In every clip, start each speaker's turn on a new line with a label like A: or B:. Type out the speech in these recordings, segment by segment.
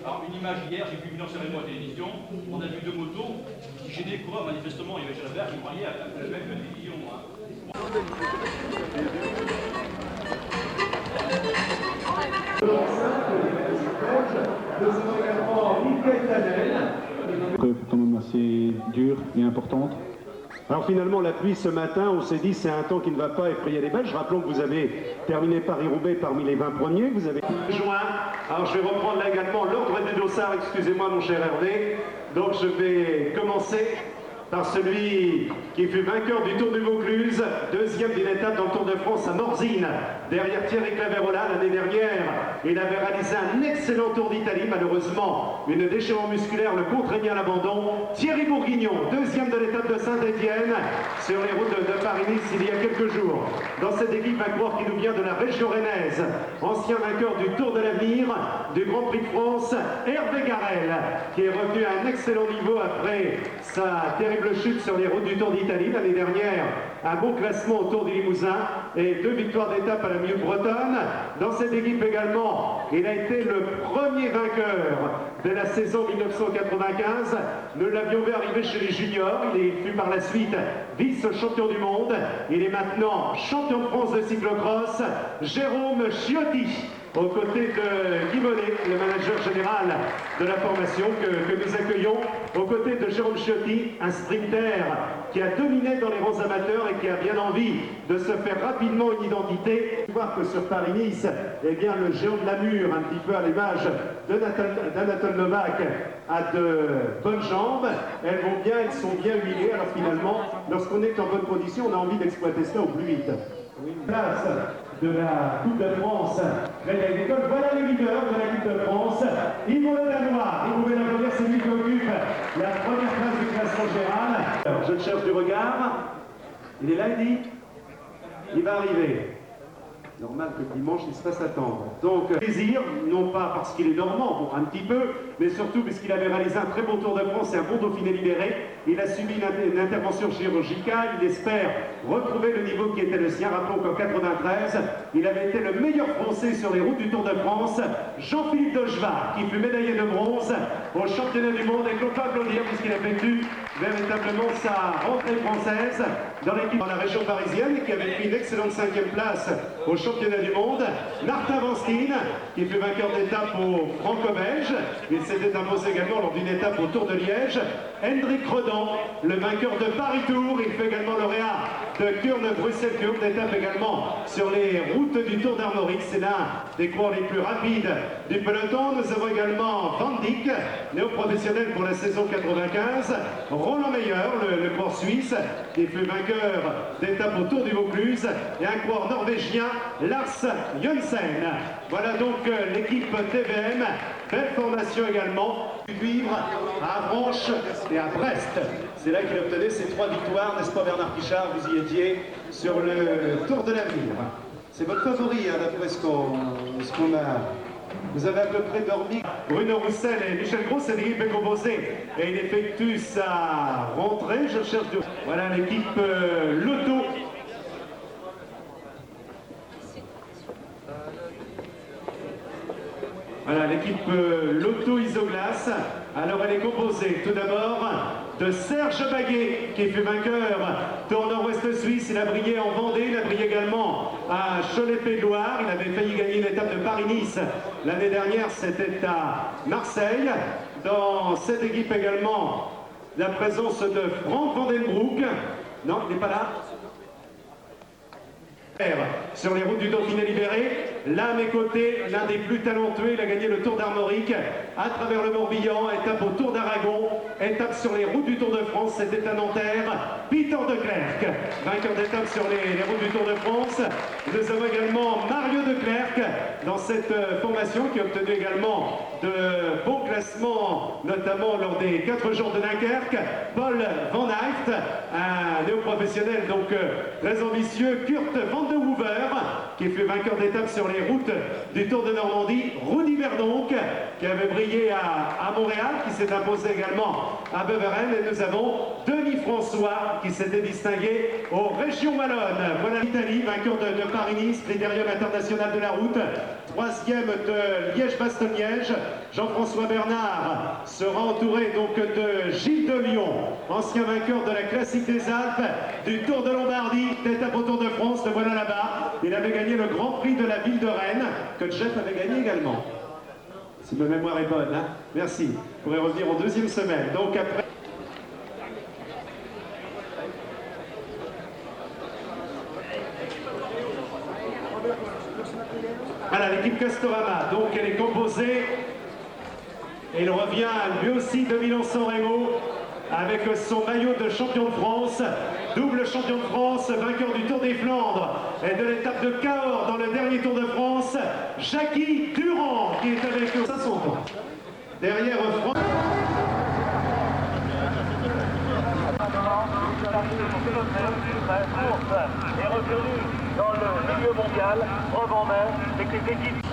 A: Alors, une image hier, j'ai vu une ancienne à la télévision, on a vu deux motos qui gênaient les coureurs, manifestement, il y avait Jalabert qui croyait à la même télévision.
B: Quand même assez dure et importante.
C: Alors finalement, la pluie ce matin, on s'est dit c'est un temps qui ne va pas effrayer les Belges. Rappelons que vous avez terminé Paris-Roubaix parmi les 20 premiers. Vous avez joint. Alors je vais reprendre là également l'ordre des dossards. Excusez-moi mon cher Hervé. Donc je vais commencer par celui qui fut vainqueur du Tour du Vaucluse, deuxième d'une étape dans le Tour de France à Morzine, derrière Thierry Claverola. L'année dernière, il avait réalisé un excellent Tour d'Italie. Malheureusement, une déchirure musculaire le contraignait à l'abandon. Thierry Bourguignon, deuxième de l'étape de Saint-Étienne, sur les routes de Paris-Nice il y a quelques jours. Dans cette équipe, un coureur qui nous vient de la région rennaise, ancien vainqueur du Tour de l'Avenir, du Grand Prix de France, Hervé Garel, qui est revenu à un excellent niveau après sa terrible chute sur les routes du Tour d'Italie. L'année dernière, un bon classement au Tour du Limousin et 2 victoires d'étape à la Minute Bretonne. Dans cette équipe également, il a été le premier vainqueur de la saison 1995. Nous l'avions vu arriver chez les juniors. Il fut par la suite vice-champion du monde. Il est maintenant champion de France de cyclocross. Jérôme Ciotti, aux côtés de Guy Monet, le manager général de la formation que nous accueillons, aux côtés de Jérôme Ciotti, un sprinter qui a dominé dans les rangs amateurs et qui a bien envie de se faire rapidement une identité. Voir que sur Paris-Nice, eh bien, le géant de la mur, un petit peu à l'image d'Anatole Novak, a de bonnes jambes. Elles vont bien, elles sont bien huilées. Alors finalement, lorsqu'on est en bonne condition, on a envie d'exploiter cela au plus vite. Place de la Coupe de France. Voilà le leader de la Coupe de France. Yvon Le Danois. Et vous pouvez l'applaudir, c'est lui qui occupe la première place du classement général. Alors, je le cherche du regard. Il est là, il dit. Il va arriver. Normal que dimanche, il se fasse attendre. Donc, plaisir, non pas parce qu'il est normand, bon, un petit peu, mais surtout parce qu'il avait réalisé un très beau Tour de France et un bon Dauphiné libéré. Il a subi une intervention chirurgicale. Il espère retrouver le niveau qui était le sien. Rappelons qu'en 93, il avait été le meilleur Français sur les routes du Tour de France. Jean-Philippe Dogevar, qui fut médaillé de bronze au championnat du monde, et qu'on peut applaudir puisqu'il a effectué véritablement sa rentrée française dans l'équipe dans la région parisienne et qui avait pris une excellente 5e place au championnat du monde. Martin Vanstine, qui fut vainqueur d'étape au Franco-Belge. Il s'était imposé également lors d'une étape au Tour de Liège. Hendrik Rodan, le vainqueur de Paris-Tour. Il fait également lauréat de Kurne-Bruxelles-Kurne, d'étape également sur les routes du Tour d'Armorique. C'est l'un des coureurs les plus rapides du peloton. Nous avons également Van Dijk, néo-professionnel pour la saison 95. Roland Meyer, le coureur suisse, qui fut vainqueur d'étape au Tour du Vaucluse. Et un coureur norvégien, Lars Jønsen. Voilà donc l'équipe TVM. Belle formation également. Vivre à Avranches et à Brest. C'est là qu'il obtenait ses 3 victoires, n'est-ce pas Bernard Pichard? Vous y étiez sur le Tour de l'Avenir. C'est votre favori, hein, d'après ce qu'on a. Vous avez à peu près dormi. Bruno Roussel et Michel Gros, c'est l'équipe composée. Et il effectue sa rentrée. Je cherche de... Voilà l'équipe Lotto. Voilà l'équipe Lotto Isoglass. Alors elle est composée tout d'abord de Serge Baguet, qui fut vainqueur Tour Nord-Ouest Suisse. Il a brillé en Vendée, il a brillé également à Cholet-Pays-de-Loire. Il avait failli gagner l'étape de Paris-Nice l'année dernière, c'était à Marseille. Dans cette équipe également, la présence de Frank Vandenbroek. Non, il n'est pas là. Sur les routes du Dauphiné libéré, là à mes côtés, l'un des plus talentueux, il a gagné le Tour d'Armorique à travers le Morbihan, étape au Tour d'Aragon, étape sur les routes du Tour de France, c'était à Nanterre, Peter de Klerk, vainqueur d'étape sur les routes du Tour de France. Nous avons également Mario de Klerk dans cette formation qui a obtenu également de bons classements, notamment lors des 4 jours de Dunkerque. Paul Van Aert, un néo-professionnel donc très ambitieux, Kurt Van de Hoover, qui qui fut vainqueur d'étape sur les routes du Tour de Normandie, Rudy Verdonck, qui avait brillé à Montréal, qui s'est imposé également à Beveren, et nous avons Denis François, qui s'était distingué aux Régions Wallonnes. Voilà l'Italie, vainqueur de Paris-Nice, Critérium international de la route, troisième de Liège-Bastogne-Liège. Jean-François Bernard sera entouré donc de Gilles de Lyon, ancien vainqueur de la Classique des Alpes, du Tour de Lombardie, d'étape au Tour de France, le voilà là-bas. Il avait gagné le Grand Prix de la ville de Rennes, que Jeff avait gagné également. Si ma mémoire est bonne, hein. Merci. Vous pourrez revenir en deuxième semaine. Donc après... Voilà, l'équipe Castorama, donc elle est composée, et il revient lui aussi de Milan-San Remo, avec son maillot de champion de France, double champion de France, vainqueur du Tour des Flandres et de l'étape de Cahors dans le dernier Tour de France, Jackie Durand, qui est avec eux. Ça son temps. Derrière France.
D: Est reconnu dans le milieu mondial, preuve en main, c'est que les équipes...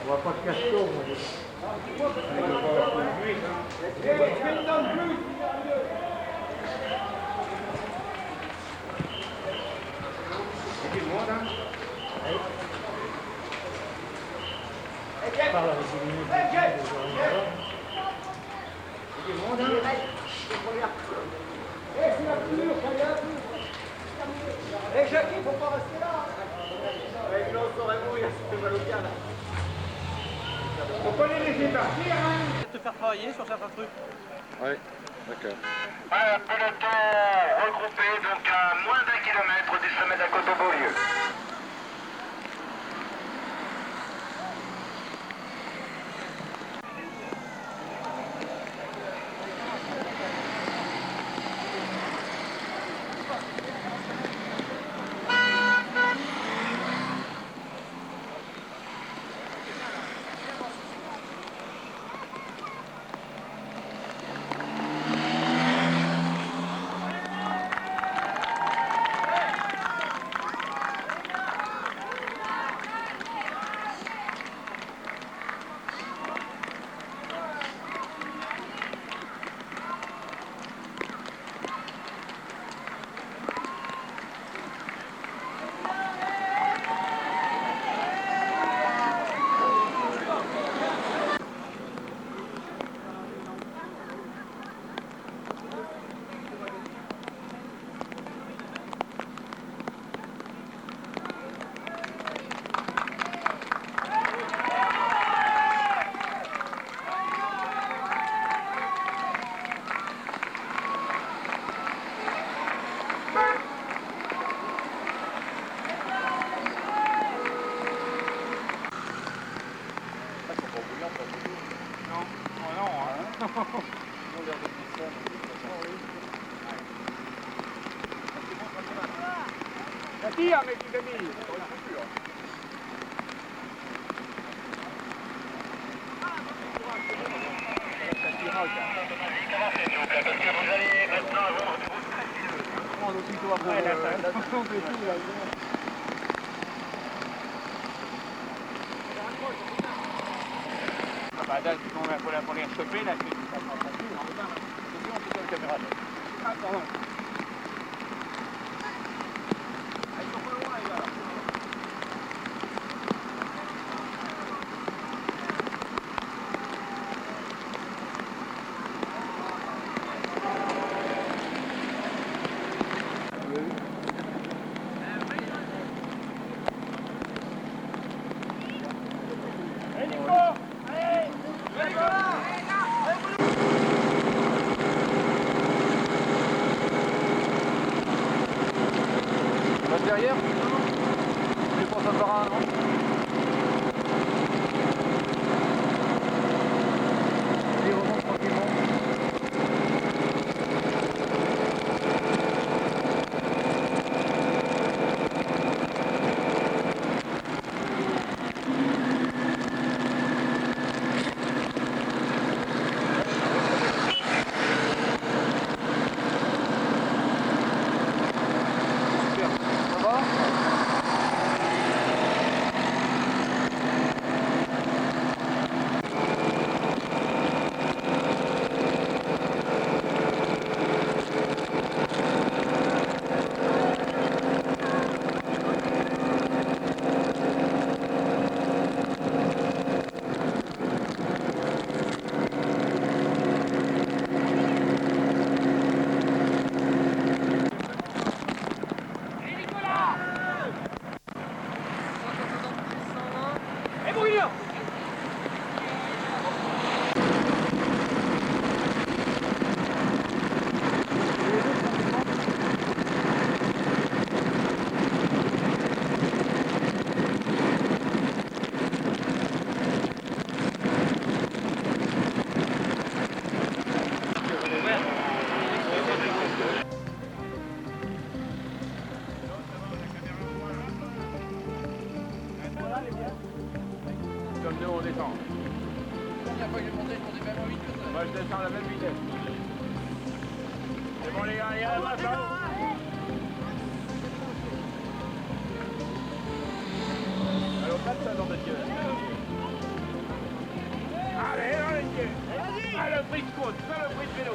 E: On va pas de Castor,
D: Eh Jackie, faut pas rester là. Avec l'autre Raymond, il a fait mal au pied là.
E: faut pas les laisser partir, hein.
A: Te faire travailler sur certains trucs.
F: Ouais, d'accord.
D: Un peloton regroupé donc à moins d'1 kilomètre du sommet de la côte au Beaulieu.
E: dire, mes petits amis. Bah là, pour les choper, là, c'est pas facile. On peut la caméra. Ah, pardon. Ils sont pas loin, les gars.
F: Derrière? Je pense avoir un, non? Il remonte tranquillement.
E: Comme nous, on descend.
F: La première fois que j'ai monté, je montais même en 8 que ça.
E: Moi, je descends à la même vitesse. C'est bon, les gars, allez, à la droite, là. Allez, on passe ça dans notre gueule. Allez, dans les yeux. Vas-y. Ah, le prix de compte, pas le prix de vélo.